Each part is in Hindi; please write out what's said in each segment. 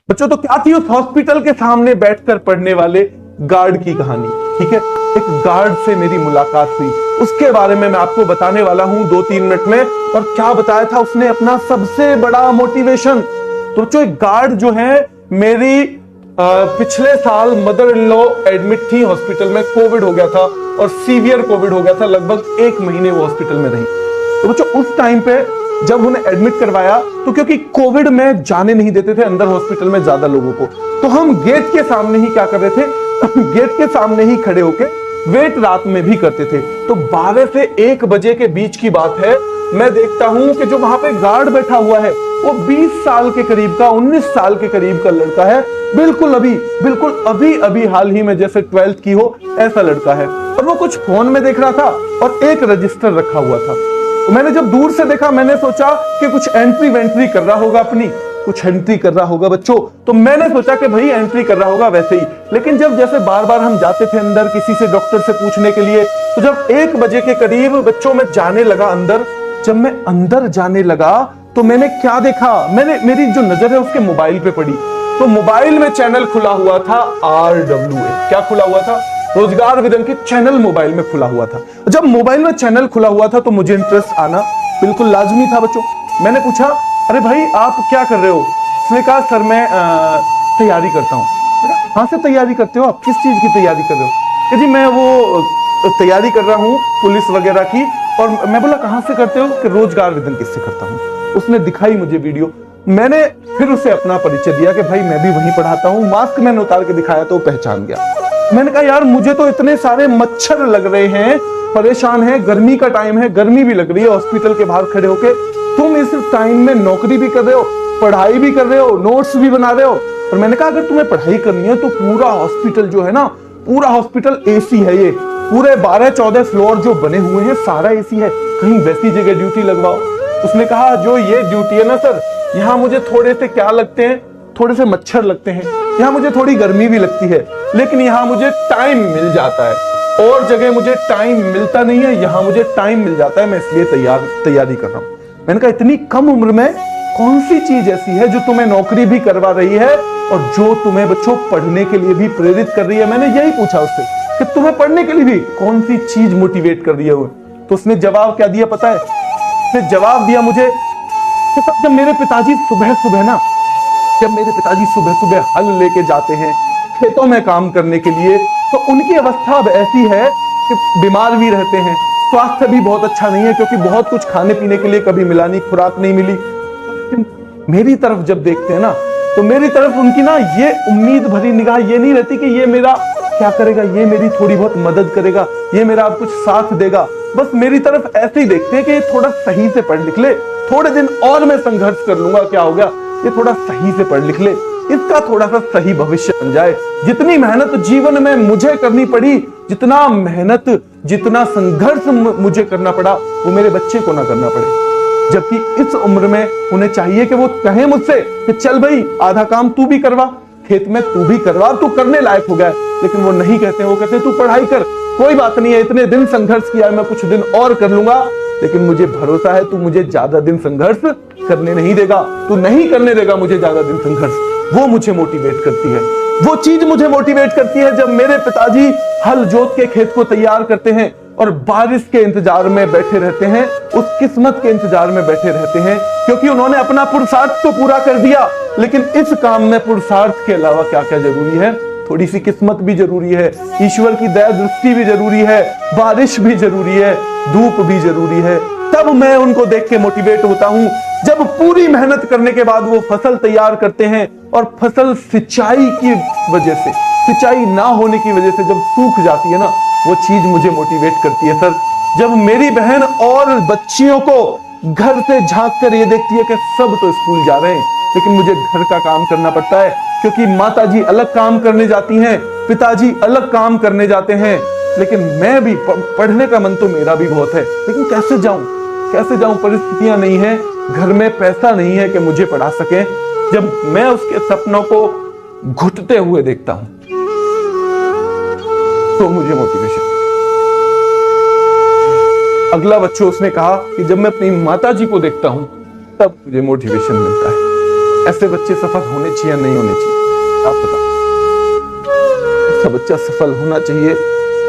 बच्चों तो क्या थी उस हॉस्पिटल के सामने बैठकर पढ़ने वाले गार्ड की कहानी। ठीक है, एक गार्ड से मेरी मुलाकात हुई, उसके बारे में मैं आपको बताने वाला हूं 2-3 मिनट में। और क्या बताया था उसने अपना सबसे बड़ा मोटिवेशन। तो बच्चों एक गार्ड जो है, मेरी पिछले साल मदर इन लॉ एडमिट थी हॉस्पिटल में, कोविड हो गया था और सीवियर कोविड हो गया था, लगभग 1 महीने वो हॉस्पिटल में रही। तो बच्चों उस टाइम पे जब उन्हें एडमिट करवाया, तो क्योंकि कोविड में जाने नहीं देते थे अंदर हॉस्पिटल में ज्यादा लोगों को, तो हम गेट के सामने ही क्या कर रहे थे, गेट के सामने ही खड़े होके वेट रात में भी करते थे। तो 12 से 1 बजे के बीच की बात है, मैं देखता हूं कि जो वहां पे गार्ड बैठा हुआ है वो 20 साल के करीब का, 19 साल के करीब का लड़का है, बिल्कुल अभी हाल ही में जैसे 12th की हो ऐसा लड़का है। और वो कुछ फोन में देख रहा था और एक रजिस्टर रखा हुआ था। तो मैंने जब दूर से देखा, मैंने सोचा कि कुछ एंट्री वेंट्री कर रहा होगा, अपनी कुछ एंट्री कर रहा होगा बच्चों। तो मैंने सोचा कि भाई एंट्री कर रहा होगा वैसे ही। लेकिन जब जैसे बार बार हम जाते थे अंदर किसी से, डॉक्टर से पूछने के लिए, तो जब 1 बजे के करीब बच्चों में जाने लगा अंदर, जब मैं अंदर जाने लगा तो मैंने क्या देखा, मेरी जो नजर है उसके मोबाइल पे पड़ी। तो मोबाइल में चैनल खुला हुआ था RWA। क्या खुला हुआ था? रोजगार विदन की चैनल मोबाइल में खुला हुआ था। जब मोबाइल में चैनल खुला हुआ था तो मुझे इंटरेस्ट आना बिल्कुल लाजमी था बच्चों। मैंने पूछा, अरे भाई आप क्या कर रहे हो? उसने कहा सर मैं तैयारी करता हूँ। कहाँ से तैयारी करते हो आप? किस चीज की तैयारी कर रहे हो? कि जी मैं वो तैयारी कर रहा हूँ पुलिस वगैरह की। और मैं बोला कहाँ से करते हो? कि रोजगार विदन किससे करता हूँ। उसने दिखाई मुझे वीडियो, मैंने फिर उसे अपना परिचय दिया कि भाई मैं भी वहीं पढ़ाता हूँ। मास्क मैंने उतार के दिखाया तो वो पहचान गया। मैंने कहा यार मुझे तो इतने सारे मच्छर लग रहे हैं, परेशान है, गर्मी का टाइम है, गर्मी भी लग रही है हॉस्पिटल के बाहर खड़े होके, तुम इस टाइम में नौकरी भी कर रहे हो, पढ़ाई भी कर रहे हो, नोट्स भी बना रहे हो। और मैंने कहा अगर तुम्हें पढ़ाई करनी है तो पूरा हॉस्पिटल जो है ना, पूरा हॉस्पिटल AC है, ये पूरे 12-14 फ्लोर जो बने हुए हैं सारा AC है, कहीं वैसी जगह ड्यूटी लगवाओ। उसने कहा जो ये ड्यूटी है ना सर, यहाँ मुझे थोड़े से क्या लगते हैं, थोड़े से मच्छर लगते हैं, यहाँ मुझे थोड़ी गर्मी भी लगती है, लेकिन यहाँ मुझे टाइम मिल जाता है, और जगह मुझे टाइम मिलता नहीं है, यहाँ मुझे टाइम मिल जाता है, मैं इसलिए तैयारी कर रहा हूँ। मैंने कहा इतनी कम उम्र में कौन सी चीज ऐसी है जो तुम्हें नौकरी भी करवा रही है और जो तुम्हें बच्चों पढ़ने के लिए भी प्रेरित कर रही है? मैंने यही पूछा उससे कि तुम्हें पढ़ने के लिए भी कौन सी चीज मोटिवेट कर रही है वो? तो उसने जवाब क्या दिया पता है? उसने जवाब दिया मुझे, जब मेरे पिताजी सुबह सुबह हल लेके जाते हैं खेतों में काम करने के लिए, तो उनकी अवस्था अब ऐसी है कि बीमार भी रहते हैं, स्वास्थ्य भी बहुत अच्छा नहीं है, क्योंकि बहुत कुछ खाने पीने के लिए कभी मिला नहीं, खुराक नहीं मिली। लेकिन मेरी तरफ जब देखते हैं ना, तो मेरी तरफ उनकी ना ये उम्मीद भरी निगाह ये नहीं रहती कि ये मेरा क्या करेगा, ये मेरी थोड़ी बहुत मदद करेगा, ये मेरा कुछ साथ देगा। बस मेरी तरफ ऐसे ही देखते हैं कि ये थोड़ा सही से पढ़ लिख ले, थोड़े दिन और मैं संघर्ष कर लूंगा, क्या हो गया, ये थोड़ा सही से पढ़ लिख ले, इसका थोड़ा सा सही भविष्य बन जाए। जितनी मेहनत जीवन में मुझे करनी पड़ी, जितना संघर्ष मुझे करना पड़ा, वो मेरे बच्चे को ना करना पड़े। जबकि इस उम्र में उन्हें चाहिए कि वो कहें मुझसे कि चल भाई आधा काम तू भी करवा, खेत में तू भी करवा, तू करने लायक हो गया। लेकिन वो नहीं कहते, वो कहते तू पढ़ाई कर, कोई बात नहीं है, इतने दिन संघर्ष किया है, मैं कुछ दिन और कर लूंगा, लेकिन मुझे भरोसा है तू मुझे ज्यादा दिन संघर्ष करने नहीं देगा, तू नहीं करने देगा मुझे ज्यादा दिन संघर्ष। वो मुझे मोटिवेट करती है, वो चीज मुझे मोटिवेट करती है जब मेरे पिताजी हल जोत के खेत को तैयार करते हैं और बारिश के इंतजार में बैठे रहते हैं, उस किस्मत के इंतजार में बैठे रहते हैं, क्योंकि उन्होंने अपना पुरुषार्थ तो पूरा कर दिया, लेकिन इस काम में पुरुषार्थ के अलावा क्या क्या जरूरी है? थोड़ी सी किस्मत भी जरूरी है, ईश्वर की दया दृष्टि भी जरूरी है, बारिश भी जरूरी है, धूप भी जरूरी है। तब मैं उनको देख के मोटिवेट होता हूं, जब पूरी मेहनत करने के बाद वो फसल तैयार करते हैं और फसल सिंचाई की वजह से, सिंचाई ना होने की वजह से जब सूख जाती है ना, वो चीज मुझे मोटिवेट करती है सर। जब मेरी बहन और बच्चियों को घर से झांक कर ये देखती है कि सब तो स्कूल जा रहे हैं, लेकिन मुझे घर का काम करना पड़ता है, क्योंकि माताजी अलग काम करने जाती हैं, पिताजी अलग काम करने जाते हैं, लेकिन मैं भी पढ़ने का मन तो मेरा भी बहुत है, लेकिन कैसे जाऊं, परिस्थितियां नहीं है, घर में पैसा नहीं है कि मुझे पढ़ा सके। जब मैं उसके सपनों को घुटते हुए देखता हूं तो मुझे मोटिवेशन। अगला बच्चों उसने कहा कि जब मैं अपनी माताजी को देखता हूं तब मुझे मोटिवेशन मिलता है। ऐसे बच्चे सफल होने चाहिए या नहीं होने चाहिए? आप बताओ, ऐसा बच्चा सफल होना चाहिए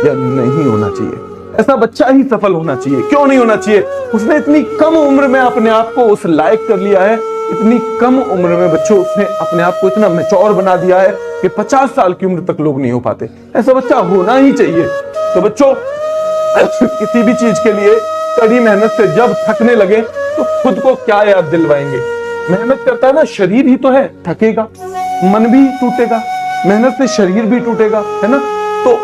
या नहीं होना चाहिए? ऐसा बच्चा ही सफल होना चाहिए। क्यों नहीं होना चाहिए? उसने इतनी कम उम्र में अपने आप को उस लायक कर लिया है, इतनी कम उम्र में बच्चों उसने अपने आप को इतना मैच्योर बना दिया है कि 50 साल की उम्र तक लोग नहीं हो पाते। ऐसा बच्चा होना ही चाहिए। तो बच्चों, किसी भी चीज के लिए कड़ी मेहनत से जब थकने लगे तो खुद को क्या याद दिलवाएंगे? मेहनत करता है ना, शरीर ही तो है, थकेगा, मन भी टूटेगा, मेहनत से शरीर भी टूटेगा, है ना? तो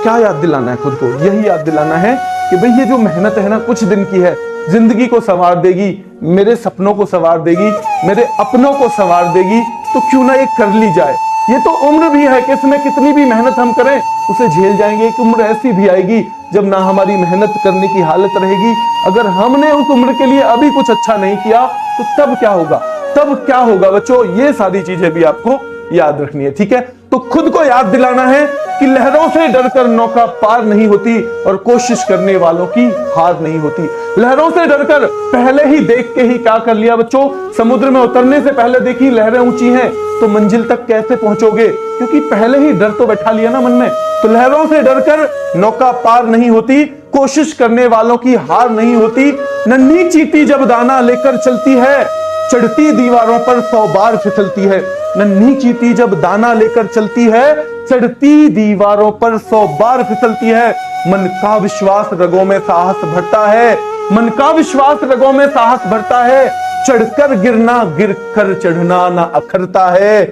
क्या याद दिलाना है खुद को? यही याद दिलाना है कि भाई ये जो मेहनत है ना, कुछ दिन की है, जिंदगी को संवार देगी, मेरे सपनों को संवार देगी, मेरे अपनों को संवार देगी, तो क्यों ना ये कर ली जाए। ये तो उम्र भी है कि इसमें कितनी भी मेहनत हम करें उसे झेल जाएंगे। एक उम्र ऐसी भी आएगी जब ना हमारी मेहनत करने की हालत रहेगी। अगर हमने उस उम्र के लिए अभी कुछ अच्छा नहीं किया तो तब क्या होगा? तब क्या होगा बच्चों? ये सारी चीजें भी आपको याद रखनी है, ठीक है? तो खुद को याद दिलाना है कि लहरों से डरकर नौका पार नहीं होती और कोशिश करने वालों की हार नहीं होती। लहरों से डरकर पहले ही देख के ही क्या कर लिया बच्चों? समुद्र में उतरने से पहले देखी लहरें ऊंची हैं तो मंजिल तक कैसे पहुंचोगे? क्योंकि पहले ही डर तो बैठा लिया ना मन में। तो लहरों से डरकर नौका पार नहीं होती, कोशिश करने वालों की हार नहीं होती। नन्ही चींटी जब दाना लेकर चलती है, चढ़ती दीवारों पर 100 बार फिसलती है। नन्ही चींटी जब दाना लेकर चलती है, चढ़ती दीवारों पर 100 बार फिसलती है। मन का विश्वास रगों में साहस भरता है, मन का विश्वास रगों में साहस भरता है। चढ़कर गिरना गिरकर चढ़ना ना अखरता है,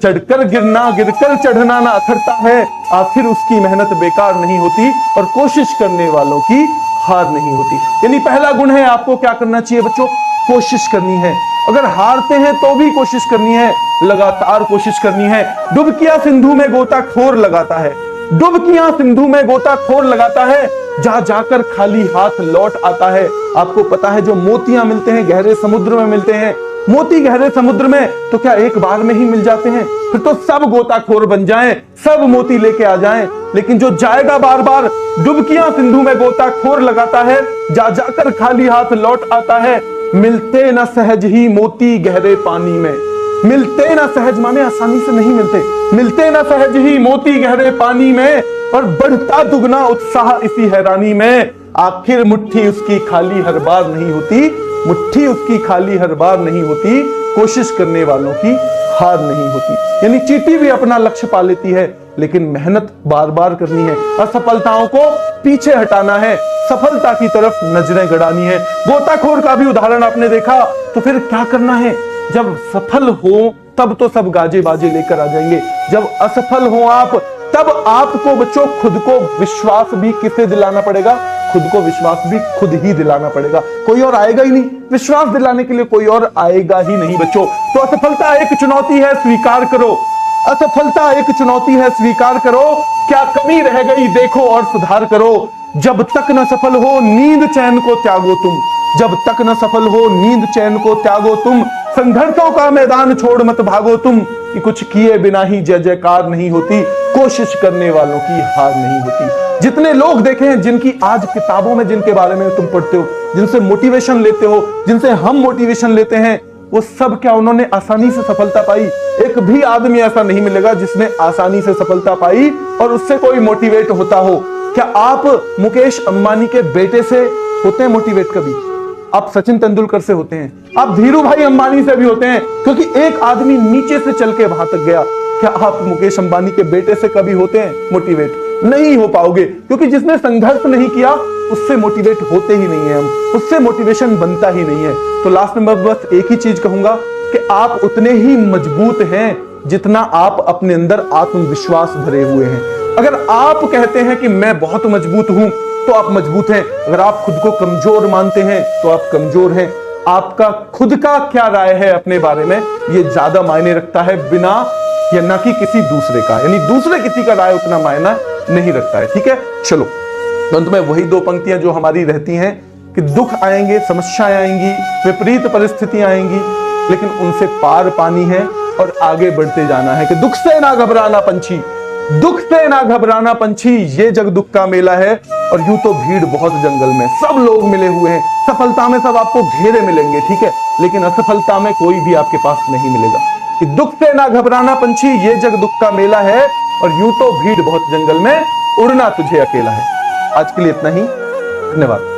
चढ़कर गिरना गिरकर चढ़ना ना अखरता है। आखिर उसकी मेहनत बेकार नहीं होती और कोशिश करने वालों की हार नहीं होती। यानी पहला गुण है, आपको क्या करना चाहिए बच्चों? कोशिश करनी है। अगर हारते हैं तो भी कोशिश करनी है, लगातार कोशिश करनी है। डुबकियां सिंधु में गोताखोर लगाता है, डुबकियां सिंधु में गोताखोर लगाता है, जा जाकर खाली हाथ लौट आता है। आपको पता है जो मोतियां मिलते हैं गहरे समुद्र में मिलते हैं, मोती गहरे समुद्र में तो क्या एक बार में ही मिल जाते हैं? फिर तो सब गोताखोर बन जाएं, सब मोती लेके आ जाएं। लेकिन जो जाएगा बार बार, डुबकियां सिंधु में गोताखोर लगाता है, जा जाकर खाली हाथ लौट आता है। मिलते न सहज ही मोती गहरे पानी में, मिलते न सहज माने आसानी से नहीं मिलते, मिलते न सहज ही मोती गहरे पानी में, और बढ़ता दुगना उत्साह इसी हैरानी में। आखिर मुट्ठी उसकी खाली हर बार नहीं होती, मुट्ठी उसकी खाली हर बार नहीं होती, कोशिश करने वालों की हार नहीं होती। यानी चींटी भी अपना लक्ष्य पा लेती है, लेकिन मेहनत बार बार करनी है, असफलताओं को पीछे हटाना है, सफलता की तरफ नजरें गड़ानी है। गोताखोर का भी उदाहरण आपने देखा, तो फिर क्या करना है? जब सफल हो तब तो सब गाजे बाजे लेकर आ जाएंगे, जब असफल हो आप तब आपको बच्चों खुद को विश्वास भी किसे दिलाना पड़ेगा? खुद को विश्वास भी खुद ही दिलाना पड़ेगा, कोई और आएगा ही नहीं। विश्वास दिलाने के लिए कोई और आएगा ही नहीं बच्चों। तो असफलता एक चुनौती है, स्वीकार करो। असफलता एक चुनौती है, स्वीकार करो। क्या कमी रह गई देखो और सुधार करो। जब तक न सफल हो नींद चैन को त्यागो तुम, जब तक न सफल हो नींद चैन को त्यागो तुम। संघर्षों का मैदान छोड़ मत भागो तुम, कि कुछ किए बिना ही जय जयकार नहीं होती, कोशिश करने वालों की हार नहीं होती। जितने लोग देखे हैं जिनकी आज किताबों में जिनके बारे में तुम पढ़ते हो, जिनसे मोटिवेशन लेते हो, जिनसे हम मोटिवेशन लेते हैं, वो सब क्या उन्होंने आसानी से सफलता पाई? एक भी आदमी ऐसा नहीं मिलेगा जिसने आसानी से सफलता पाई और उससे कोई मोटिवेट होता हो। क्या आप मुकेश अंबानी के बेटे से होते हैं मोटिवेट? कभी आप सचिन तेंदुलकर से होते हैं, आप धीरू भाई अंबानी से भी होते हैं, क्योंकि एक आदमी नीचे से चल के वहां तक गया। क्या आप मुकेश अंबानी के बेटे से कभी होते हैं मोटिवेट? नहीं हो पाओगे, क्योंकि जिसने संघर्ष नहीं किया उससे मोटिवेट होते ही नहीं है हम, उससे मोटिवेशन बनता ही नहीं है। तो लास्ट में मैं बस एक ही चीज कहूंगा कि आप उतने ही मजबूत हैं जितना आप अपने अंदर आत्मविश्वास भरे हुए हैं। अगर आप कहते हैं कि मैं बहुत मजबूत हूं तो आप मजबूत हैं, अगर आप खुद को कमजोर मानते हैं तो आप कमजोर हैं। आपका खुद का क्या राय है अपने बारे में, ये ज्यादा मायने रखता है बिना या ना कि किसी दूसरे का, यानी दूसरे किसी का राय उतना मायना नहीं रखता है। ठीक है, चलो अंत में वही दो पंक्तियां जो हमारी रहती हैं कि दुख आएंगे, समस्याएं आएंगी, विपरीत परिस्थितियां आएंगी, लेकिन उनसे पार पानी है और आगे बढ़ते जाना है। कि दुख से ना घबराना पंछी, दुख से ना घबराना पंछी, ये जग दुख का मेला है। और यूं तो भीड़ बहुत जंगल में, सब लोग मिले हुए हैं, सफलता में सब आपको घेरे मिलेंगे, ठीक है, लेकिन असफलता में कोई भी आपके पास नहीं मिलेगा। कि दुख से ना घबराना पंछी, ये जग दुख का मेला है, और यूं तो भीड़ बहुत जंगल में, उड़ना तुझे अकेला है। आज के लिए इतना ही, धन्यवाद।